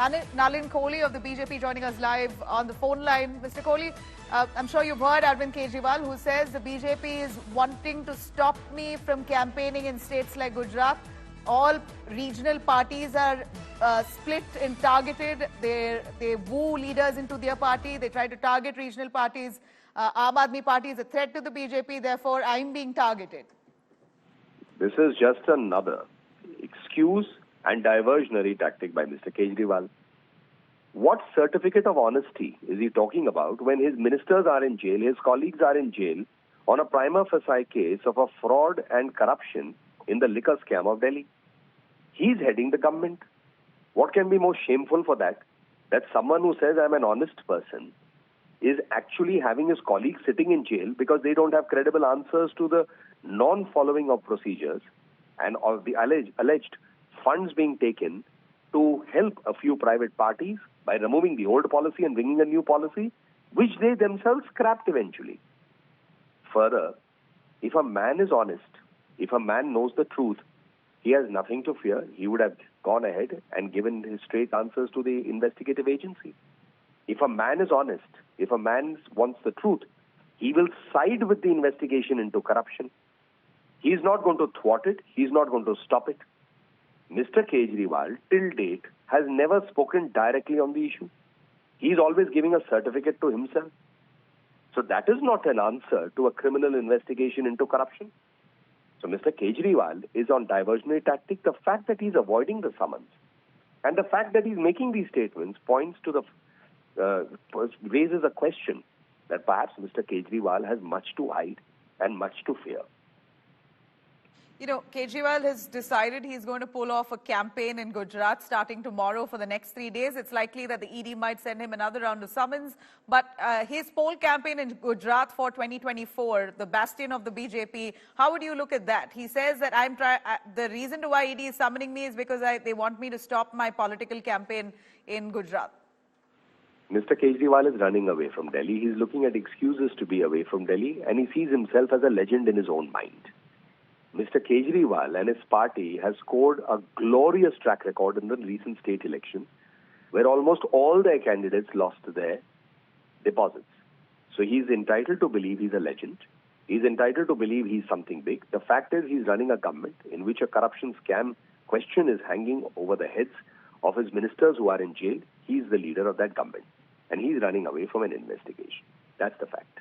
Nalin Kohli of the BJP joining us live on the phone line. Mr. Kohli, I'm sure you've heard Arvind Kejriwal, who says the BJP is wanting to stop me from campaigning in states like Gujarat. All regional parties are split and targeted. They woo leaders into their party. They try to target regional parties. Aam Aadmi Party is a threat to the BJP. Therefore, I'm being targeted. This is just another excuse and diversionary tactic by Mr. Kejriwal. What certificate of honesty is he talking about when his ministers are in jail, his colleagues are in jail on a prima facie case of a fraud and corruption in the liquor scam of Delhi? He's heading the government. What can be more shameful for that? That someone who says I'm an honest person is actually having his colleagues sitting in jail because they don't have credible answers to the non-following of procedures and of the alleged funds being taken to help a few private parties by removing the old policy and bringing a new policy, which they themselves scrapped eventually. Further, if a man is honest, if a man knows the truth, he has nothing to fear. He would have gone ahead and given his straight answers to the investigative agency. If a man is honest, if a man wants the truth, he will side with the investigation into corruption. He is not going to thwart it. He is not going to stop it. Mr. Kejriwal, till date, has never spoken directly on the issue. He is always giving a certificate to himself. So that is not an answer to a criminal investigation into corruption. So Mr. Kejriwal is on diversionary tactic. The fact that he's avoiding the summons and the fact that he's making these statements points to the raises a question that perhaps Mr. Kejriwal has much to hide and much to fear. You know, Kejriwal has decided he's going to pull off a campaign in Gujarat starting tomorrow for the next 3 days. It's likely that the ED might send him another round of summons. But his poll campaign in Gujarat for 2024, the bastion of the BJP, how would you look at that? He says that the reason why ED is summoning me is because they want me to stop my political campaign in Gujarat. Mr. Kejriwal is running away from Delhi. He's looking at excuses to be away from Delhi, and he sees himself as a legend in his own mind. Mr. Kejriwal and his party has scored a glorious track record in the recent state election, where almost all their candidates lost their deposits. So he's entitled to believe he's a legend. He's entitled to believe he's something big. The fact is he's running a government in which a corruption scam question is hanging over the heads of his ministers who are in jail. He's the leader of that government, and he's running away from an investigation. That's the fact.